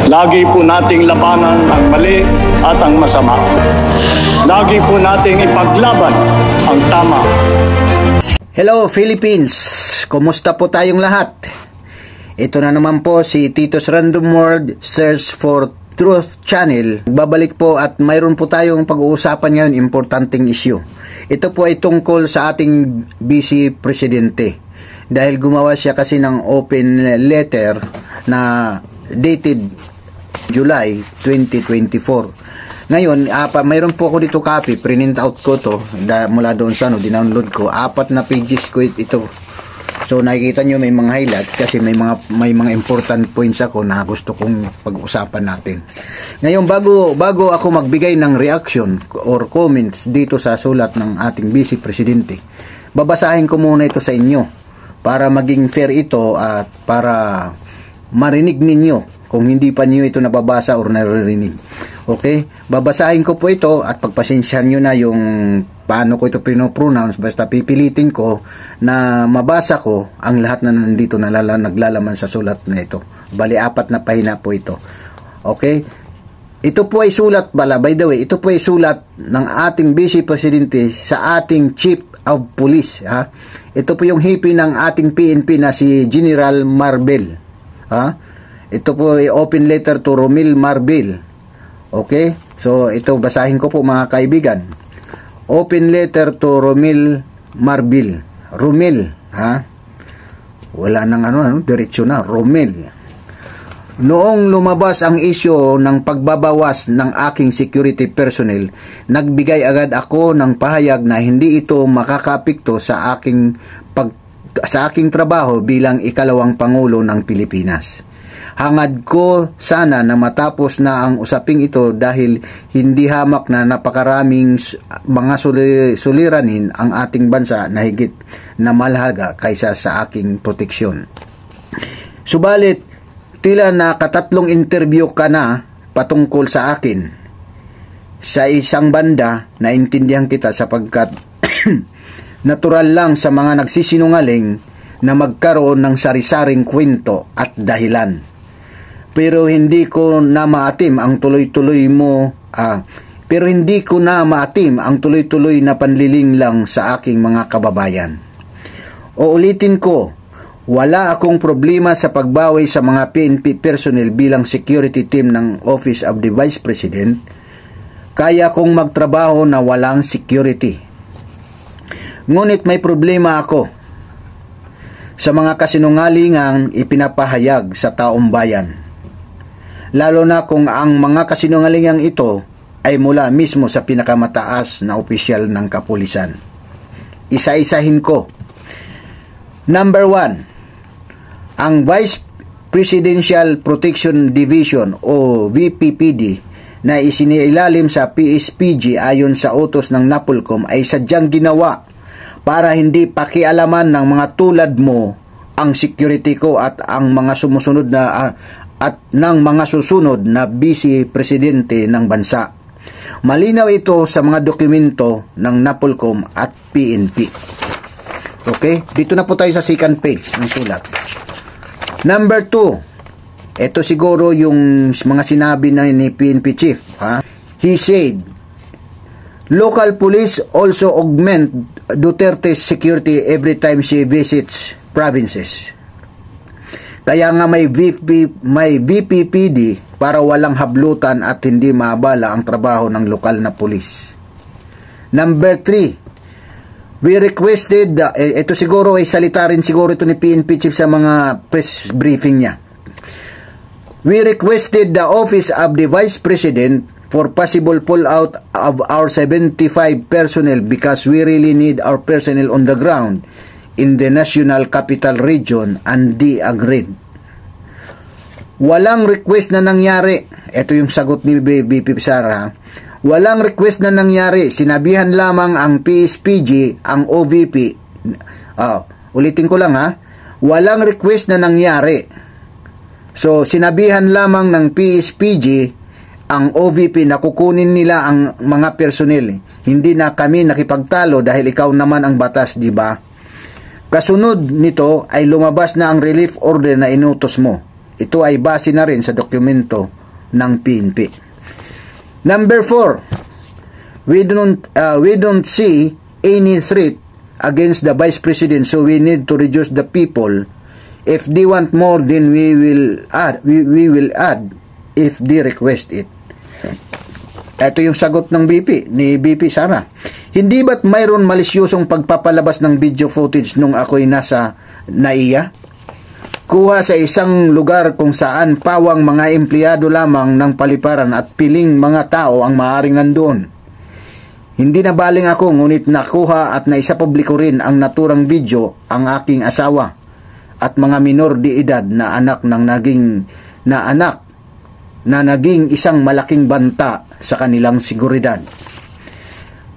Lagi po nating labanan ang mali at ang masama. Lagi po nating ipaglaban ang tama. Hello Philippines! Kumusta po tayong lahat? Ito na naman po si Tito's Random World Search for Truth Channel. Babalik po at mayroon po tayong pag-uusapan ngayon, importanteng issue. Ito po ay tungkol sa ating Vice Presidente. Dahil gumawa siya kasi ng open letter na dated July 2024. Ngayon, mayroon po ako dito copy, print out ko to mula doon sa dinownload ko. 4 na pages ko ito. So nakikita nyo may mga highlight kasi may mga important points ako na gusto kong pag-usapan natin. Ngayon bago ako magbigay ng reaction or comments dito sa sulat ng ating Vice Presidente, babasahin ko muna ito sa inyo para maging fair ito at para marinig ninyo kung hindi pa niyo ito nababasa or naririnig. Okay? Babasahin ko po ito at pagpasensyahan nyo na yung paano ko ito pinopronounce, basta pipilitin ko na mabasa ko ang lahat na nandito na naglalaman sa sulat na ito. Bali, 4 na pahina po ito. Okay? Ito po ay sulat by the way, ito po ay sulat ng ating Vice Presidente sa ating Chief of Police. Ha? Ito po yung hipi ng ating PNP na si General Marbel. Ha? Ito po ay open letter to Romel Marbel. Okay? So, ito basahin ko po mga kaibigan. Open letter to Romel Marbel. Romel, ha? Wala nang diretsyo na. Romel. Noong lumabas ang isyu ng pagbabawas ng aking security personnel, nagbigay agad ako ng pahayag na hindi ito makakapekto sa aking trabaho bilang ikalawang Pangulo ng Pilipinas. Hangad ko sana na matapos na ang usaping ito dahil hindi hamak na napakaraming mga suliranin ang ating bansa na higit na mahalaga kaysa sa aking proteksyon. Subalit, tila nakatatlong interview ka na patungkol sa akin. Sa isang banda, naintindihan kita sapagkat natural lang sa mga nagsisinungaling na magkaroon ng sari-saring kwento at dahilan. Pero hindi ko na maatim ang tuloy-tuloy na panliling lang sa aking mga kababayan. Uulitin ko, wala akong problema sa pagbawi sa mga PNP personnel bilang security team ng Office of the Vice President. Kaya kong magtrabaho na walang security. Ngunit may problema ako sa mga kasinungalingang ipinapahayag sa taong bayan. Lalo na kung ang mga kasinungalingang ito ay mula mismo sa pinakamataas na opisyal ng kapulisan. Isa-isahin ko. Number 1, ang Vice Presidential Protection Division o VPPD na isiniilalim sa PSPG ayon sa utos ng NAPOLCOM ay sadyang ginawa para hindi pakialaman ng mga tulad mo ang security ko at ang mga sumusunod na ng mga susunod na Vice Presidente ng bansa. Malinaw ito sa mga dokumento ng NAPOLCOM at PNP. Okay? Dito na po tayo sa second page ng sulat. Number 2, ito siguro yung mga sinabi ni PNP Chief. Ha? He said, local police also augment Duterte's security every time she visits provinces. Kaya nga may VPPD para walang hablutan at hindi maabala ang trabaho ng lokal na pulis. Number 3, we requested, ito siguro ay salita rin siguro ito ni PNP Chief sa mga press briefing niya. We requested the Office of the Vice President for possible pull-out of our 75 personnel because we really need our personnel on the ground in the National Capital Region, and they agreed. Walang request na nangyari. Ito yung sagot ni BP Sara. Walang request na nangyari. Sinabihan lamang ang PSPG, ang OVP. Ulitin ko lang ha. Walang request na nangyari. So, sinabihan lamang ng PSPG, ang OVP na kukunin nila ang mga personnel. Hindi na kami nakipagtalo dahil ikaw naman ang batas, di ba? Kasunod nito ay lumabas na ang relief order na inutos mo. Ito ay base na rin sa dokumento ng PNP. Number 4, we don't see any threat against the Vice President, so we need to reduce the people. If they want more, then we will add if they request it. Ito yung sagot ng ni BP Sara. Hindi ba't mayroon malisyosong pagpapalabas ng video footage nung ako'y nasa NAIA? Kuha sa isang lugar kung saan pawang mga empleyado lamang ng paliparan at piling mga tao ang maaaring nandoon. Hindi na baling ako, ngunit nakuha at naisapubliko rin ang naturang video ang aking asawa at mga minor de edad na anak na naging isang malaking banta sa kanilang seguridad.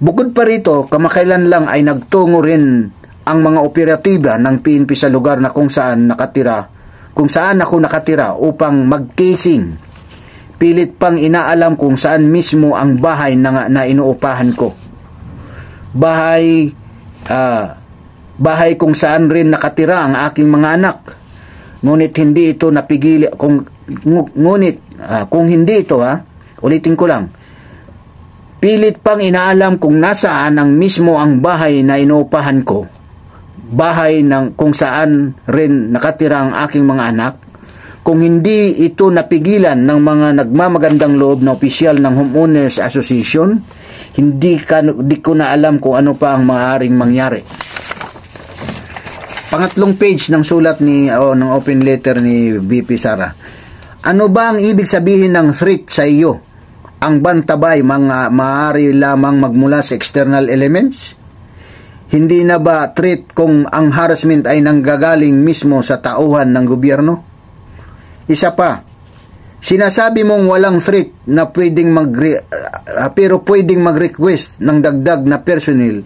Bukod pa rito, kamakailan lang ay nagtungo rin ang mga operatiba ng PNP sa lugar na kung saan ako nakatira upang mag-casing. Pilit pang inaalam kung saan mismo ang bahay na inuupahan ko. Bahay kung saan rin nakatira ang aking mga anak. Ngunit hindi ito napigil kung hindi ito, ulitin ko lang. Pilit pang inaalam kung nasaan ang mismo ang bahay na inuupahan ko. Bahay kung saan rin nakatira ang aking mga anak. Kung hindi ito napigilan ng mga nagmamagandang loob na opisyal ng Homeowners Association, hindi ko na alam kung ano pa ang maaaring mangyari. Pangatlong page ng sulat ng open letter ni VP Sara. Ano ba ang ibig sabihin ng threat sa iyo? Ang bantabay maaari lamang magmula sa external elements? Hindi na ba threat kung ang harassment ay nanggagaling mismo sa tauhan ng gobyerno? Isa pa, sinasabi mong walang threat na pero pwedeng mag-request ng dagdag na personnel.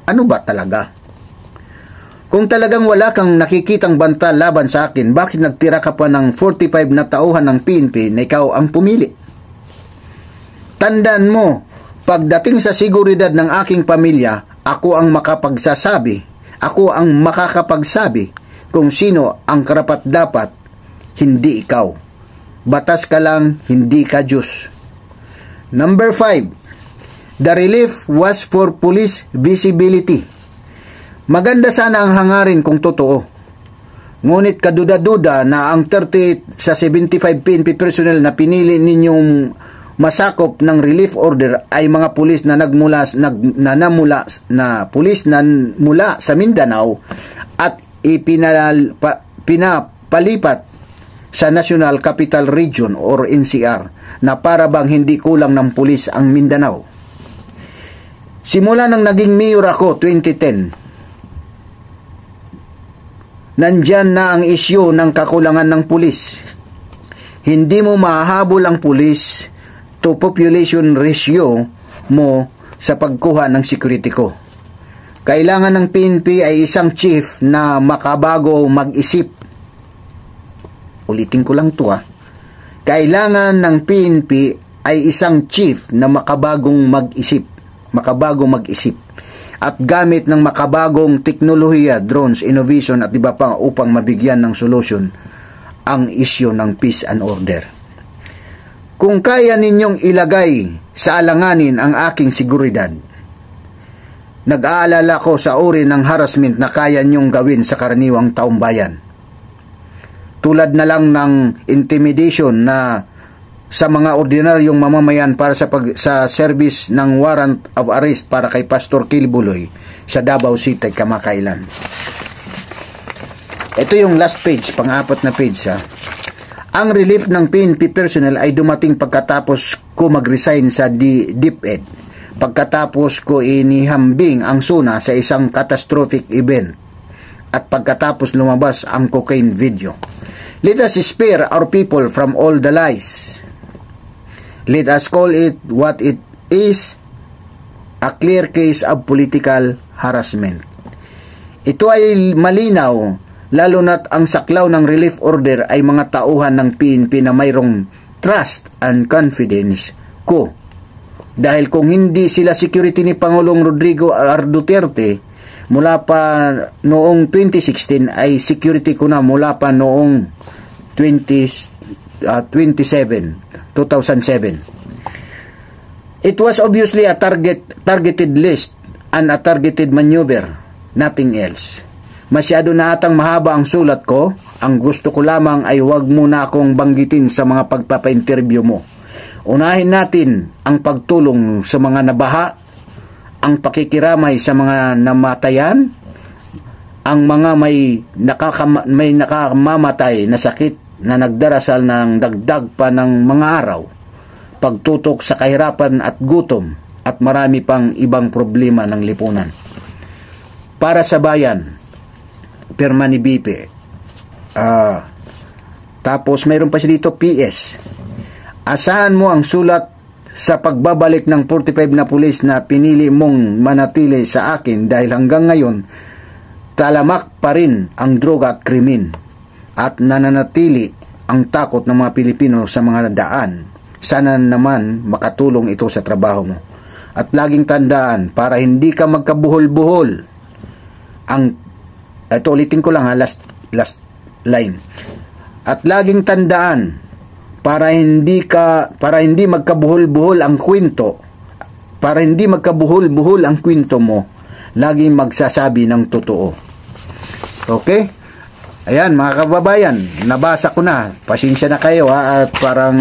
Ano ba talaga? Kung talagang wala kang nakikitang banta laban sa akin, bakit nagtira ka pa ng 45 na tauhan ng PNP na ikaw ang pumili? Tandaan mo, pagdating sa seguridad ng aking pamilya, ako ang makakapagsabi kung sino ang karapat-dapat, hindi ikaw. Batas ka lang, hindi ka Diyos. Number 5, the relief was for police visibility. Maganda sana ang hangarin kung totoo. Ngunit kaduda-duda na ang 30 sa 75 PNP personnel na pinili ninyong masakop ng relief order ay mga pulis na pulis na mula sa Mindanao at pinapalipat sa National Capital Region or NCR na para bang hindi kulang ng pulis ang Mindanao. Simula nang naging mayor ako 2010, nandyan na ang isyu ng kakulangan ng pulis. Hindi mo mahahabol ang pulis to population ratio mo sa pagkuha ng security ko. Kailangan ng PNP ay isang chief na makabago mag-isip. Ulitin ko lang to. Kailangan ng PNP ay isang chief na makabagong mag-isip at gamit ng makabagong teknolohiya, drones, innovation at iba pa upang mabigyan ng solusyon ang isyu ng peace and order. Kung kaya ninyong ilagay sa alanganin ang aking seguridad, nag-aalala ko sa uri ng harassment na kaya ninyong gawin sa karaniwang taong bayan. Tulad na lang ng intimidation na sa mga ordinaryong mamamayan para sa service ng warrant of arrest para kay Pastor Kilbuloy sa Davao City kamakailan. Ito yung last page, pang-apat na page. Ang relief ng PNP personnel ay dumating pagkatapos ko mag-resign sa DepEd. Pagkatapos ko inihambing ang SUNA sa isang catastrophic event. At pagkatapos lumabas ang cocaine video. Let us spare our people from all the lies. Let us call it what it is, a clear case of political harassment. Ito ay malinaw, lalo na't ang saklaw ng relief order ay mga tauhan ng PNP na mayroong trust and confidence ko. Dahil kung hindi sila security ni Pangulong Rodrigo R. Duterte, mula pa noong 2016 ay security ko na mula pa noong 2007. It was obviously a targeted list and a targeted maneuver, nothing else. Masyado na atang mahaba ang sulat ko. Ang gusto ko lamang ay huwag muna akong banggitin sa mga pagpapa-interview mo. Unahin natin ang pagtulong sa mga nabaha, ang pakikiramay sa mga namatayan, ang mga may nakamamatay na sakit na nagdarasal ng dagdag pa ng mga araw, pagtutok sa kahirapan at gutom, at marami pang ibang problema ng lipunan. Para sa bayan, pirma ni BP. Tapos mayroon pa siya dito, PS. Asahan mo ang sulat sa pagbabalik ng 45 na pulis na pinili mong manatili sa akin dahil hanggang ngayon, talamak pa rin ang droga at krimen at nananatili ang takot ng mga Pilipino sa mga daan. Sana naman makatulong ito sa trabaho mo. At laging tandaan, para hindi ka magkabuhol-buhol, ito ulitin ko lang ha, last line. At laging tandaan, para hindi magkabuhol-buhol ang kwento, mo, laging magsasabi ng totoo. Okay? Ayan, mga kababayan, nabasa ko na. Pasensya na kayo ha, at parang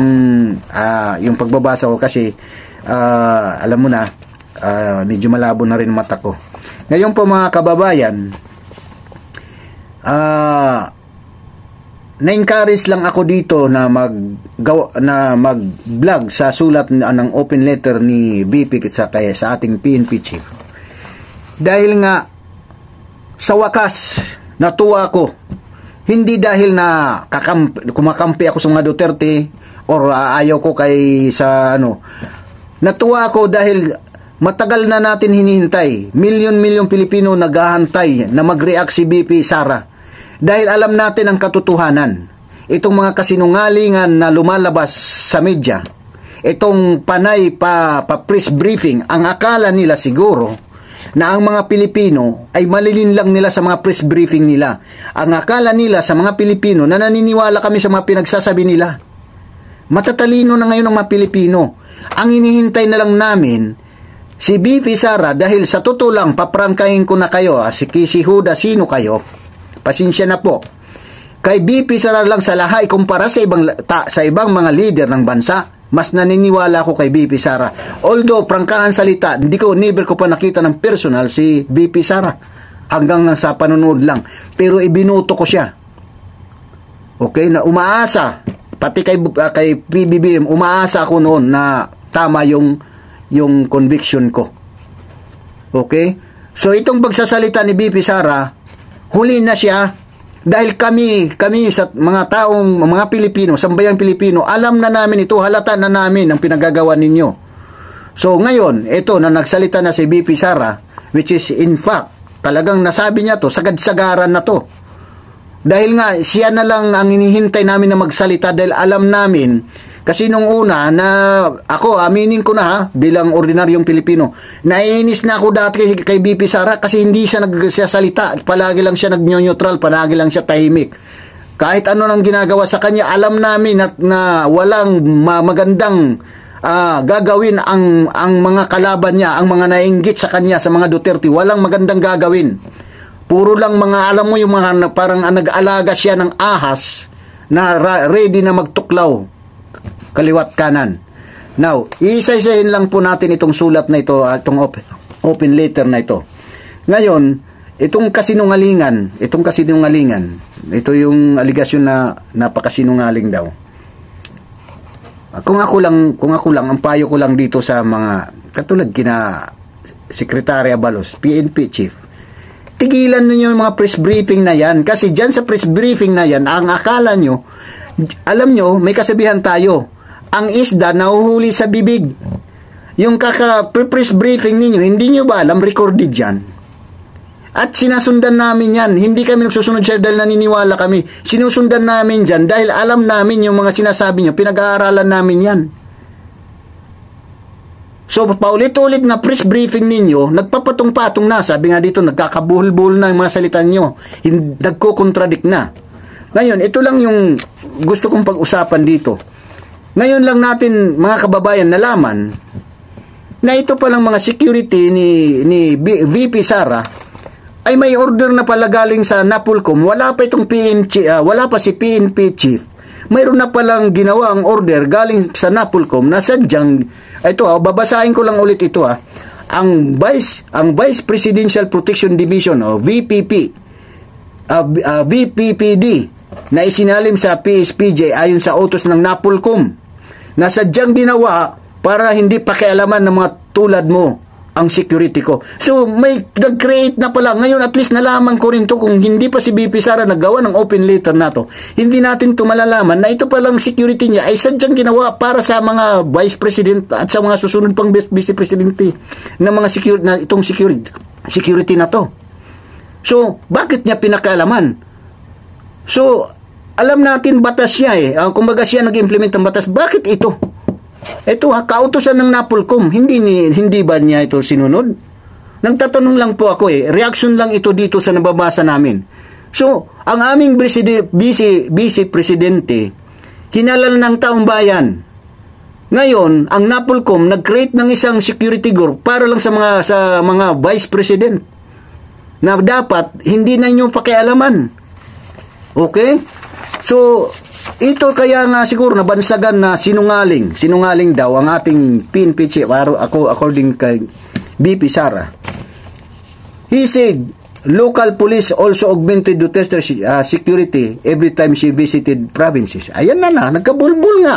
yung pagbabasa ko kasi alam mo na, medyo malabo na rin mata ko. Ngayon po mga kababayan, na-encourage lang ako dito na mag-vlog sa sulat ng open letter ni BP sa ating PNP chief. Dahil nga sa wakas natuwa ako, hindi dahil na kumakampi ako sa mga Duterte or ayaw ko natuwa ako dahil matagal na natin hinihintay. Milyon-milyon Pilipino naghahantay na mag-react si BP Sara. Dahil alam natin ang katotohanan. Itong mga kasinungalingan na lumalabas sa media, itong panay press briefing, ang akala nila siguro na ang mga Pilipino ay malilinlang nila sa mga press briefing nila. Ang akala nila sa mga Pilipino na naniniwala kami sa mga pinagsasabi nila. Matatalino na ngayon ang mga Pilipino. Ang hinihintay na lang namin si BP Sara, dahil sa totoo lang, paprangkahin ko na kayo, si Huda, sino kayo? Pasensya na po. Kay BP Sara lang sa lahat, kumpara sa ibang mga leader ng bansa, mas naniniwala ko kay BP Sara. Although, prangkahan salita, never ko pa nakita ng personal si BP Sara. Hanggang sa panonood lang. Pero ibinuto ko siya. Okay, na umaasa. Pati kay PBBM, umaasa ako noon na tama yung conviction ko. Okay? So, itong pagsasalita ni BP Sara, huli na siya dahil kami sa mga Pilipino, sambayang Pilipino, alam na namin ito, halata na namin ang pinagagawa ninyo. So, ngayon, ito na nagsalita na si BP Sara, which is in fact, talagang nasabi niya to, sagad-sagaran na to. Dahil nga, siya na lang ang hinihintay namin na magsalita dahil alam namin, kasi nung una na ako, aminin ko na ha, bilang ordinaryong Pilipino, naiinis na ako dati kay BP Sara kasi hindi siya nagsasalita, palagi lang siya nag-neutral, palagi lang siya tahimik. Kahit ano nang ginagawa sa kanya, alam namin na walang magandang gagawin ang mga kalaban niya, ang mga nainggit sa kanya, sa mga Duterte, walang magandang gagawin. Puro lang mga, alam mo yung mga parang nag-alaga siya ng ahas na ready na magtuklaw kaliwat kanan. Now, isa-isahin lang po natin itong sulat na ito, itong open letter na ito. Ngayon, itong kasinungalingan, ito yung aligasyon na napakasinungaling daw. Kung ako lang, ang payo ko lang dito sa mga, katulad kina Secretary Abalos, PNP Chief, tigilan ninyo yung mga press briefing na yan. Kasi dyan sa press briefing na yan, ang akala nyo, alam nyo, may kasabihan tayo, ang isda nahuhuli sa bibig. Yung press briefing ninyo, hindi nyo ba alam, recorded yan? At sinasundan namin yan. Hindi kami nagsusunod siya dahil naniniwala kami. Sinusundan namin dyan dahil alam namin yung mga sinasabi nyo, pinag-aaralan namin yan. So, paulit-ulit na press briefing ninyo, nagpapatong-patong na. Sabi nga dito, nagkakabuhol-buhol na yung mga salita nyo. Nagko-contradict na. Ngayon, ito lang yung gusto kong pag-usapan dito. Ngayon lang natin, mga kababayan, nalaman na ito palang mga security ni VP Sara ay may order na pala galing sa NAPOLCOM. Wala pa itong wala pa si PNP chief. Mayroon na palang ginawa ang order galing sa NAPOLCOM na sadyang, ito babasahin ko lang ulit ito ang Vice Presidential Protection Division o VPP, VPPD na isinalim sa PSPJ ayon sa utos ng NAPOLCOM na sadyang ginawa para hindi pakialaman ng mga tulad mo ang security ko. So, may nag-create na pala. Ngayon, at least nalaman ko rin to kung hindi pa si BP Sara naggawa ng open letter na to. Hindi natin to malalaman na ito palang security niya ay sadyang ginawa para sa mga vice president at sa mga susunod pang vice presidente ng mga itong security na to. So, bakit niya pinakaalaman? So, alam natin batas siya kumbaga siya nag-implement ng batas. Bakit ito? Ito kautusan ng NAPOLCOM. Hindi ba niya ito sinunod? Nagtatanong lang po ako reaction lang ito dito sa nababasa namin. So, ang aming vice presidente, hinalal ng taong bayan. Ngayon, ang NAPOLCOM nag-create ng isang security group para lang sa mga vice president na dapat hindi na inyo pakialaman. Okay? So, ito kaya nga siguro nabansagan na sinungaling daw ang ating PNP chief according kay BP Sara. He said, local police also augmented Duterte security every time she visited provinces. Ayan na, nagkabulbul nga.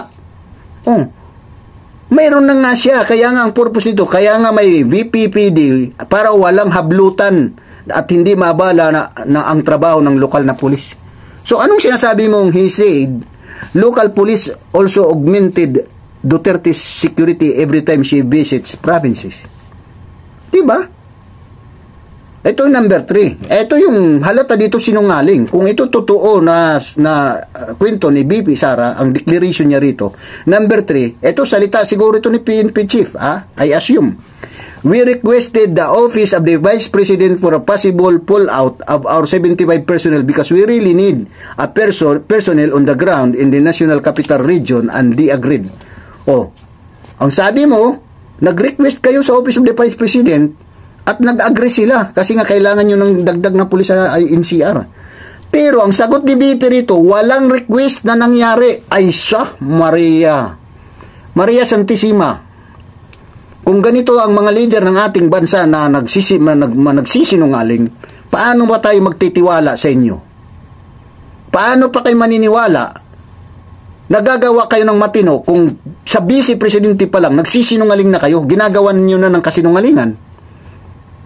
Mayroon na nga siya, kaya nga ang purpose nito, kaya nga may VPPD para walang hablutan at hindi mabala na ang trabaho ng lokal na pulis. So, anong sinasabi mong he said, local police also augmented Duterte's security every time she visits provinces? Diba? Ito yung number 3. Ito yung halata dito sinungaling. Kung ito totoo na kwento ni BP Sara, ang declaration niya rito. Number 3, ito salita siguro ito ni PNP chief, I assume. We requested the office of the Vice President for a possible pull-out of our 75 personnel because we really need a personnel on the ground in the National Capital Region, and they agreed. Ang sabi mo, nag-request kayo sa Office of the Vice President at nag-agree sila kasi nga kailangan nyo ng dagdag na pulis sa NCR. Pero ang sagot ni BP rito, walang request na nangyari. Ay Maria Santissima. Kung ganito ang mga leader ng ating bansa na nagsisinungaling, paano ba tayo magtitiwala sa inyo? Paano pa kayo maniniwala? Nagagawa kayo ng matino kung sa vice presidente pa lang, nagsisinungaling na kayo, ginagawan niyo na ng kasinungalingan.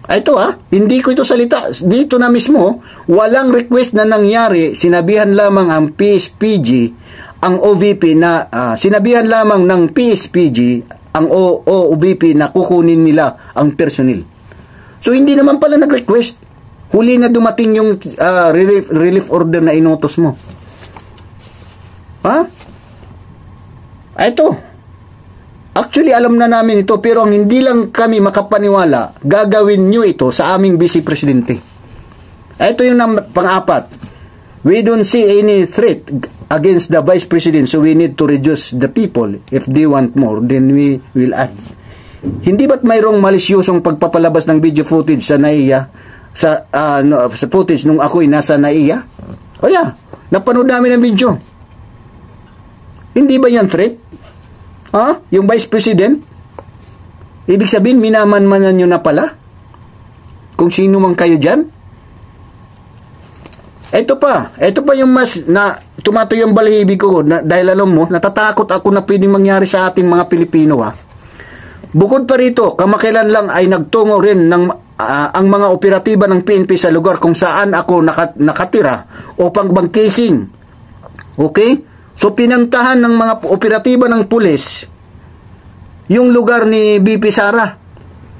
Ito hindi ko ito salita. Dito na mismo, walang request na nangyari, sinabihan lamang ang PSPG, ang OVP na, sinabihan lamang ng PSPG, ang OVP na kukunin nila ang personnel. So, hindi naman pala nag-request. Huli na dumating yung relief order na inutos mo. Ito. Actually, alam na namin ito, pero ang hindi lang kami makapaniwala, gagawin nyo ito sa aming vice presidente. Ito yung pang-apat. We don't see any threat against the vice president, so we need to reduce the people. If they want more, then we will add. Hindi ba't mayroong malisyosong pagpapalabas ng video footage sa NAIA, sa footage nung ako'y nasa NAIA? Napanood namin ang video. Hindi ba yan threat? Yung vice president? Ibig sabihin, minaman-manan nyo na pala? Kung sino man kayo dyan? Ito pa yung mas na tumatayo yung balahibi ko dahil alam mo, natatakot ako na pwedeng mangyari sa ating mga Pilipino. Bukod pa rito, kamakailan lang ay nagtungo rin ang mga operatiba ng PNP sa lugar kung saan ako nakatira upang bangkising. Okay? So, pinantahan ng mga operatiba ng pulis yung lugar ni BP Sara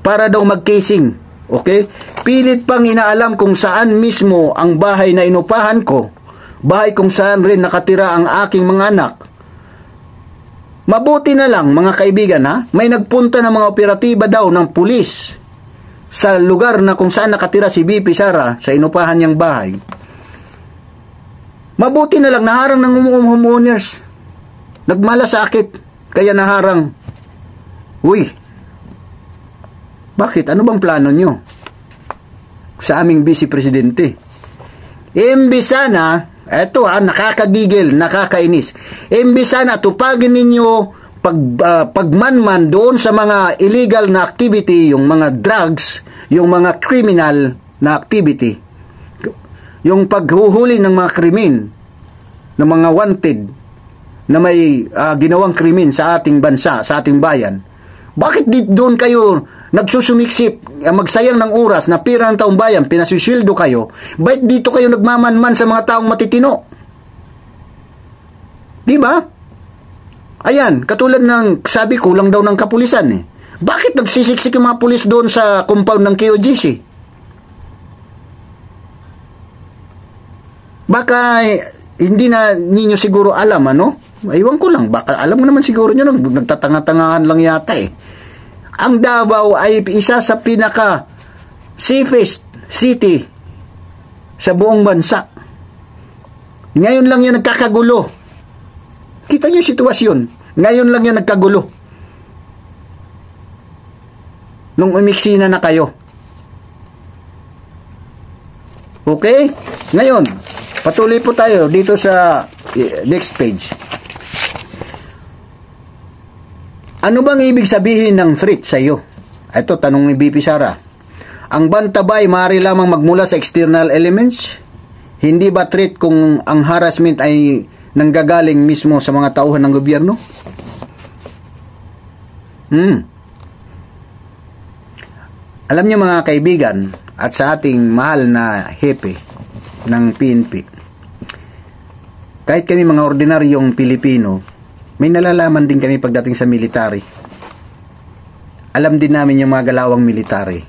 para daw mag-casing. Okay? Pilit pang inaalam kung saan mismo ang bahay na inupahan ko, bahay kung saan rin nakatira ang aking mga anak. Mabuti na lang, mga kaibigan, may nagpunta ng mga operatiba daw ng pulis sa lugar na kung saan nakatira si BP Sara sa inupahan niyang bahay. Mabuti na lang naharang ng homeowners. Nagmalasakit, kaya naharang. Uy, bakit? Ano bang plano nyo sa aming Vice Presidente? Imbis sana, eto nakakagigil, nakakainis. Imbis sana tupagin ninyo pagmanman doon sa mga illegal na activity, yung mga drugs, yung mga criminal na activity, yung paghuhuli ng mga krimen, ng mga wanted na may ginawang krimen sa ating bansa, sa ating bayan. Bakit doon kayo nagsusumiksip, magsayang ng oras na pira ng taong bayan, pinasusildo kayo? Bakit dito kayo nagmamanman sa mga taong matitino? Di ba? Ayan, katulad ng sabi, kulang daw ng kapulisan eh. Bakit nagsisiksik yung mga pulis doon sa compound ng KOGC? Baka hindi na ninyo siguro alam, ano? Aywan ko lang, baka alam mo naman siguro nyo, nagtatanga-tangahan lang yata eh. Ang Davao ay isa sa pinaka safest city sa buong bansa. Ngayon lang yan nagkakagulo. Kita nyo yung sitwasyon. Ngayon lang yan nagkagulo. Nung umiksina na kayo. Okay? Ngayon, patuloy po tayo dito sa next page. Ano bang ibig sabihin ng threat sa iyo? Ito, tanong ni BP Sara. Ang banta ba ay maaari lamang magmula sa external elements? Hindi ba threat kung ang harassment ay nanggagaling mismo sa mga tauhan ng gobyerno? Alam niyo mga kaibigan, at sa ating mahal na hepe ng PNP, kahit kami mga ordinaryong Pilipino, may nalalaman din kami pagdating sa military. Alam din namin yung mga galawang military.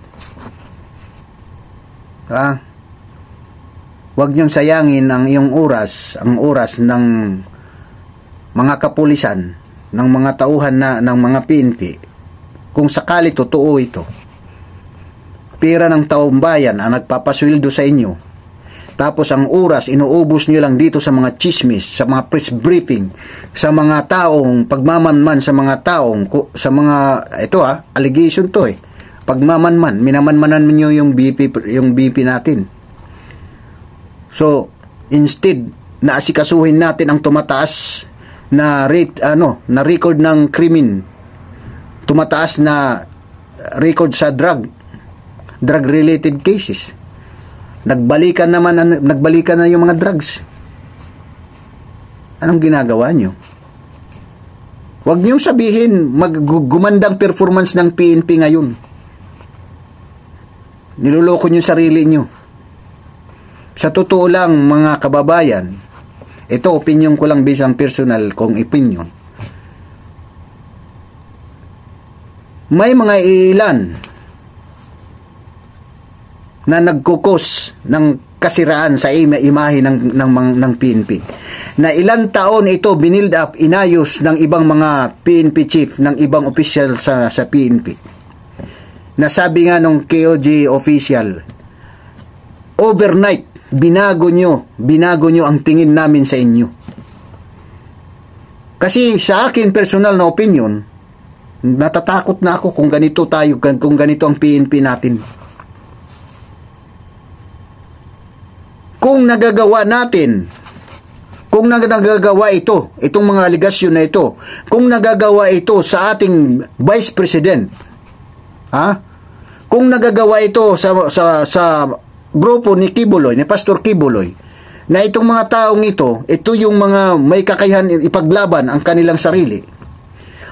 Huwag niyong sayangin ang iyong oras, ang oras ng mga kapulisan, ng mga tauhan ng mga PNP, kung sakali totoo ito. Pira ng taong bayan ang nagpapasweldo sa inyo. Tapos ang oras, inuubos nyo lang dito sa mga chismis, sa mga press briefing, sa mga taong, pagmamanman sa mga taong, sa mga, ito allegation to pagmamanman, minamanmanan nyo yung BP natin. So, instead, na asikasuhin natin ang tumataas na rate, na record ng krimen, tumataas na record sa drug-related cases. Nagbalikan na yung mga drugs. Anong ginagawa nyo? Huwag nyo sabihin gumandang performance ng PNP ngayon. Niloloko nyo sarili nyo. Sa totoo lang mga kababayan, ito opinion ko lang bisang personal kong opinion. May mga ilan na nagkukos ng kasiraan sa imahe ng PNP. Na ilang taon ito binild up, inayos ng ibang mga PNP chief, ng ibang official sa PNP. Nasabi nga nung KOG official, overnight, binago nyo ang tingin namin sa inyo. Kasi sa akin personal na opinion, natatakot na ako kung ganito ang PNP natin. Kung nagagawa itong mga aligasyon na ito, kung nagagawa ito sa ating Vice President, kung nagagawa ito sa grupo ni Kibuloy, ni Pastor Kibuloy, na itong mga taong ito yung mga may kakayahan ipaglaban ang kanilang sarili,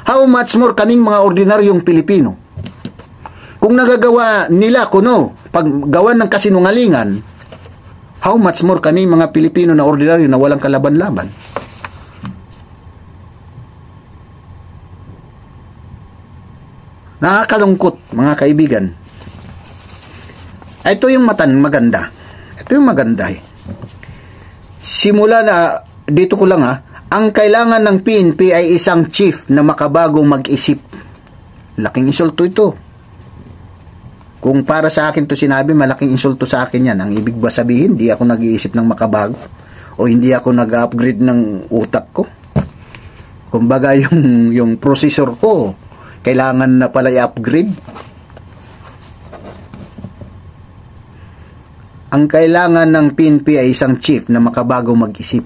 how much more kaming mga ordinaryong Pilipino? Kung nagagawa nila paggawan ng kasinungalingan, how much more kami mga Pilipino na ordinaryo na walang kalaban-laban? Nakakalungkot, mga kaibigan. Ito yung maganda. Ito yung maganda Simula na, dito ko lang ang kailangan ng PNP ay isang chief na makabagong mag-isip. Laking insulto ito. Kung para sa akin to sinabi, malaking insulto sa akin yan. Ang ibig ba sabihin, di ako nag-iisip ng makabago? o hindi ako nag-upgrade ng utak ko. Kumbaga yung processor ko, kailangan na pala i-upgrade. Ang kailangan ng PNP ay isang chief na makabago mag-isip.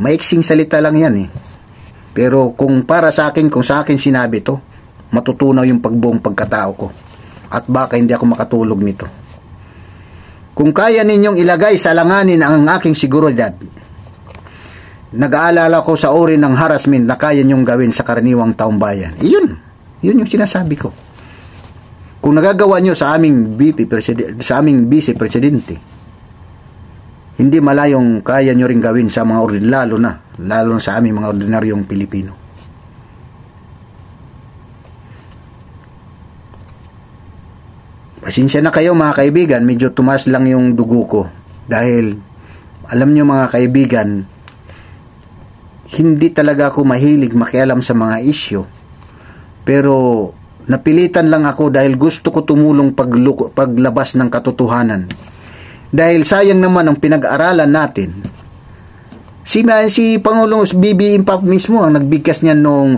Maiksing salita lang yan eh. Pero kung sa akin sinabi to, matutunaw yung pagbuong pagkatao ko. At baka hindi ako makatulog nito. Kung kaya ninyong ilagay sa alanganin ang aking seguridad, nag-aalala ko sa uri ng harassment na kaya ninyong gawin sa karaniwang taong bayan. Yun yung sinasabi ko. Kung nagagawa nyo sa aming vice presidente, hindi malayong kaya nyo rin gawin sa mga lalo na sa aming mga ordinaryong Pilipino. Pasensya na kayo mga kaibigan, medyo tumaas lang yung dugo ko. Dahil, alam nyo mga kaibigan, hindi talaga ako mahilig makialam sa mga isyu. Pero, napilitan lang ako dahil gusto ko tumulong paglabas ng katotohanan. Dahil sayang naman ang pinag-aralan natin. Si Pangulong BBM pa mismo ang nagbigkas niya nung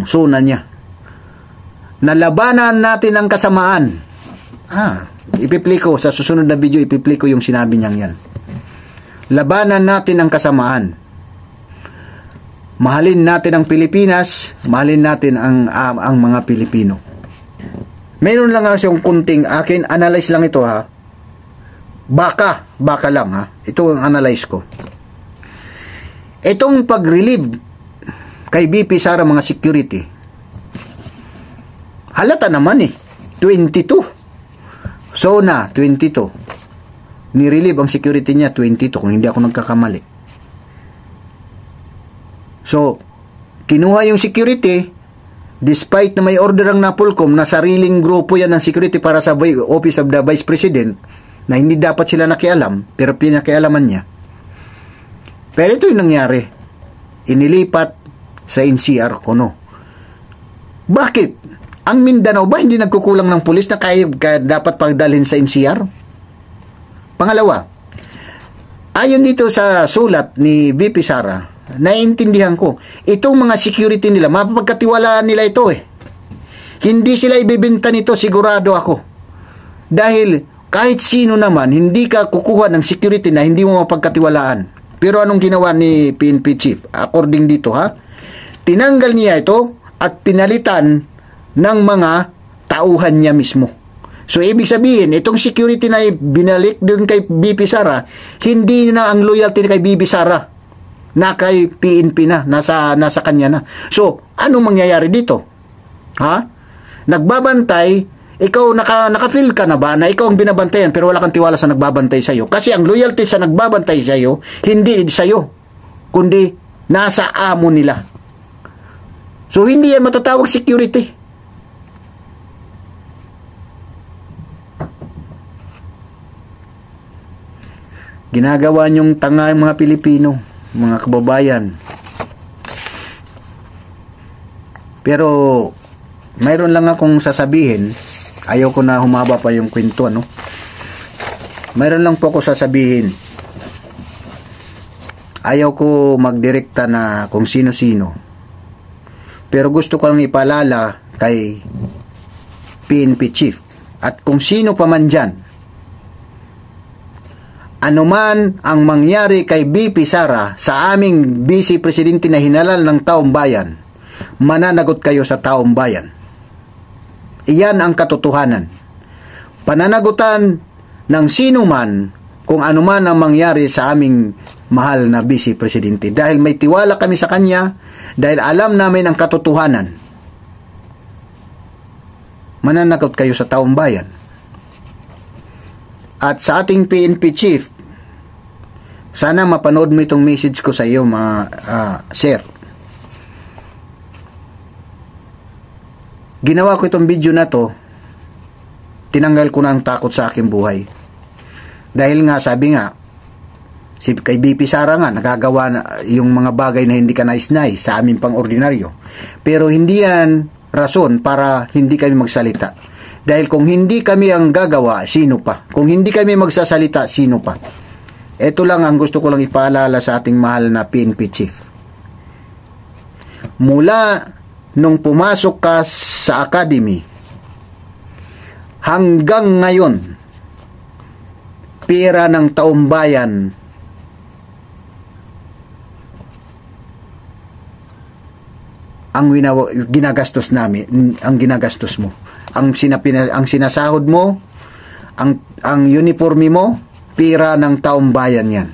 suna niya. Nalabanan natin ang kasamaan. Ipiplay ko sa susunod na video, ipiplay ko yung sinabi niyang yan. Labanan natin ang kasamaan. Mahalin natin ang Pilipinas, mahalin natin ang mga Pilipino. Mayroon lang yung kunting akin, analyze lang ito ha. Baka lang ha. Ito ang analyze ko. Itong pag-relieve kay BP Sara mga security, halata naman 22. Zona 22. Ni-relieve ang security niya 22 kung hindi ako nagkakamali. So, kinuha yung security despite na may order ang Napolcom na sariling grupo yan ng security para sa Office of the Vice President na hindi dapat sila nakialam pero pinakialaman niya. Pero ito yung nangyari. Inilipat sa NCR Kono. Bakit? Ang Mindanao ba hindi nagkukulang ng pulis na kaya dapat pagdalhin sa NCR? Pangalawa, ayon dito sa sulat ni VP Sara, naiintindihan ko, itong mga security nila, mapapagkatiwalaan nila ito eh. Hindi sila ibibenta nito, sigurado ako. Dahil kahit sino naman, hindi ka kukuha ng security na hindi mo mapagkatiwalaan. Pero anong ginawa ni PNP Chief? According dito ha, tinanggal niya ito at pinalitan ng mga tauhan niya mismo. So, ibig sabihin, itong security na binalik dun kay BP Sara, hindi na ang loyalty kay BP Sara na kay PNP na, nasa kanya na. So, anong mangyayari dito? Ha? Nagbabantay, ikaw naka-feel ka na ba na ikaw ang binabantayan pero wala kang tiwala sa nagbabantay sa'yo? Kasi ang loyalty sa nagbabantay sa'yo, hindi sa'yo, kundi nasa amo nila. So, hindi yan matatawag security. Ginagawa niyong tanga yung mga Pilipino, mga kababayan. Pero, mayroon lang akong sasabihin. Ayaw ko na humaba pa yung kwento, ano? Mayroon lang po ako sasabihin. Ayaw ko magdirekta na kung sino-sino. Pero gusto ko lang ipaalala kay PNP Chief. At kung sino pa man dyan, anuman ang mangyari kay BP Sara sa aming Vice Presidente na hinalal ng taong bayan, mananagot kayo sa taong bayan. Iyan ang katotohanan. Pananagutan ng sino man kung anuman ang mangyari sa aming mahal na Vice Presidente. Dahil may tiwala kami sa kanya, dahil alam namin ang katotohanan. Mananagot kayo sa taong bayan. At sa ating PNP Chief, sana mapanood mo itong message ko sa iyo, sir. Ginawa ko itong video na to, tinanggal ko na ang takot sa aking buhay. Dahil nga, sabi nga, kay BP Sara nga, nagagawa na yung mga bagay na hindi ka nais-nais sa aming pang-ordinaryo. Pero hindi yan rason para hindi kami magsalita. Dahil kung hindi kami ang gagawa, sino pa? Kung hindi kami magsasalita, sino pa? Ito lang ang gusto ko lang ipaalala sa ating mahal na PNP chief. Mula nung pumasok ka sa academy hanggang ngayon, pera ng taumbayan ang ginagastos namin, ang ginagastos mo. Ang sinasahod mo, ang uniforme mo, pera ng taumbayan yan.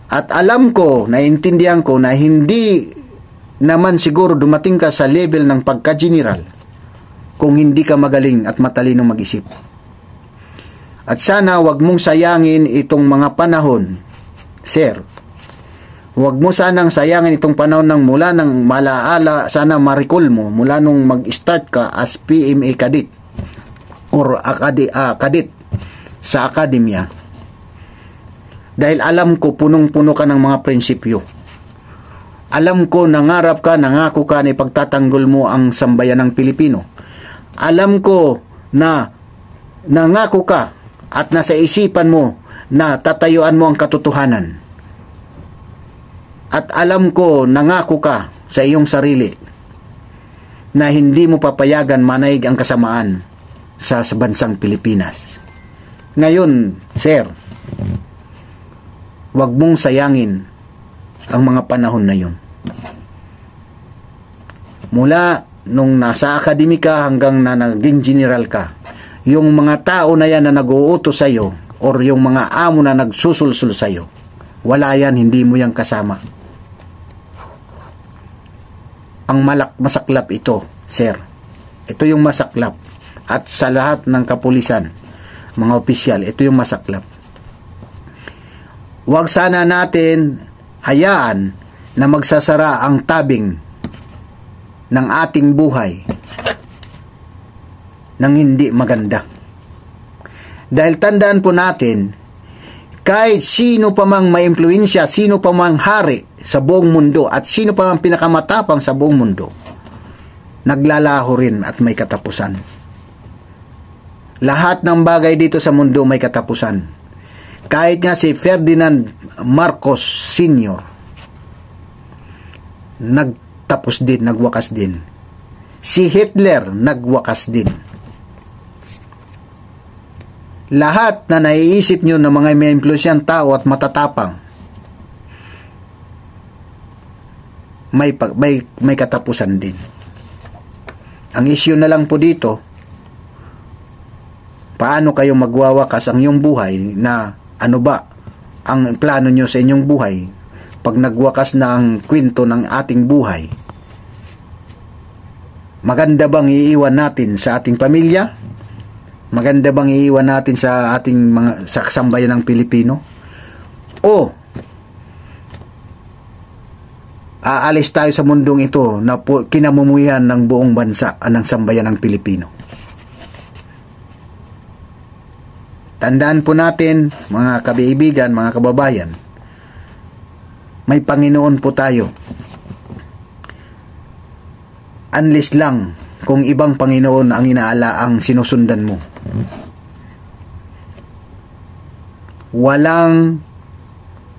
At alam ko, naiintindihan ko na hindi naman siguro dumating ka sa level ng pagka-general kung hindi ka magaling at matalino mag-isip. At sana wag mong sayangin itong mga panahon, sir. Wag mo sanang sayangin itong panahon ng mula ng malaala, sana ma-recall mo mula nung mag-start ka as PMA cadet or cadet sa akademya. Dahil alam ko punong-puno ka ng mga prinsipyo. Alam ko nangarap ka, nangako ka na ipagtatanggol mo ang sambayanang Pilipino. Alam ko na nangako ka at nasa isipan mo na tatayuan mo ang katotohanan. At alam ko, nangako ka sa iyong sarili na hindi mo papayagan manaig ang kasamaan sa bansang Pilipinas. Ngayon, sir, wag mong sayangin ang mga panahon na yun. Mula nung nasa akademika hanggang na naging general ka, yung mga tao na yan na nag-uutos sa'yo or yung mga amo na nagsusulsul sa'yo, wala yan, hindi mo yan kasama. Ang masaklap ito, sir. Ito yung masaklap. At sa lahat ng kapulisan, mga opisyal, ito yung masaklap. Huwag sana natin hayaan na magsasara ang tabing ng ating buhay ng hindi maganda. Dahil tandaan po natin, kahit sino pa mang may impluensya, sino pa mang hari sa buong mundo at sino pa mang pinakamatapang sa buong mundo, naglalaho rin at may katapusan. Lahat ng bagay dito sa mundo may katapusan. Kahit nga si Ferdinand Marcos Sr. nagtapos din, nagwakas din. Si Hitler nagwakas din. Lahat na naiisip nyo ng mga may impluensyang tao at matatapang, may katapusan din. Ang issue na lang po dito, paano kayo magwawakas ang iyong buhay, na ano ba ang plano nyo sa inyong buhay pag nagwakas na ang kwento ng ating buhay. Maganda bang iiwan natin sa ating pamilya? Maganda bang iiwan natin sa ating mga sa sambayan ng Pilipino? O aalis tayo sa mundong ito na kinamumuhian ng buong bansa, ng sambayan ng Pilipino? Tandaan po natin, mga kaibigan, mga kababayan, may Panginoon po tayo. Unless lang kung ibang Panginoon ang ang sinusundan mo. Walang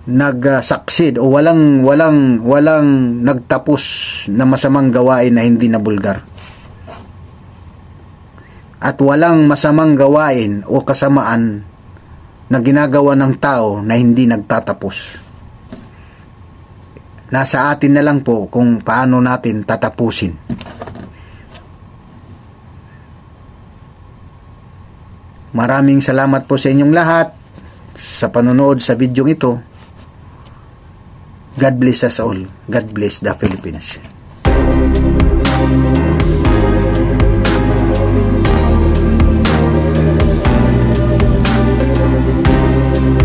nag-succeed o walang nagtapos na masamang gawain na hindi nabulgar. At walang masamang gawain o kasamaan na ginagawa ng tao na hindi nagtatapos. Nasa atin na lang po kung paano natin tatapusin. Maraming salamat po sa inyong lahat sa panonood sa video ito. God bless us all. God bless the Philippines.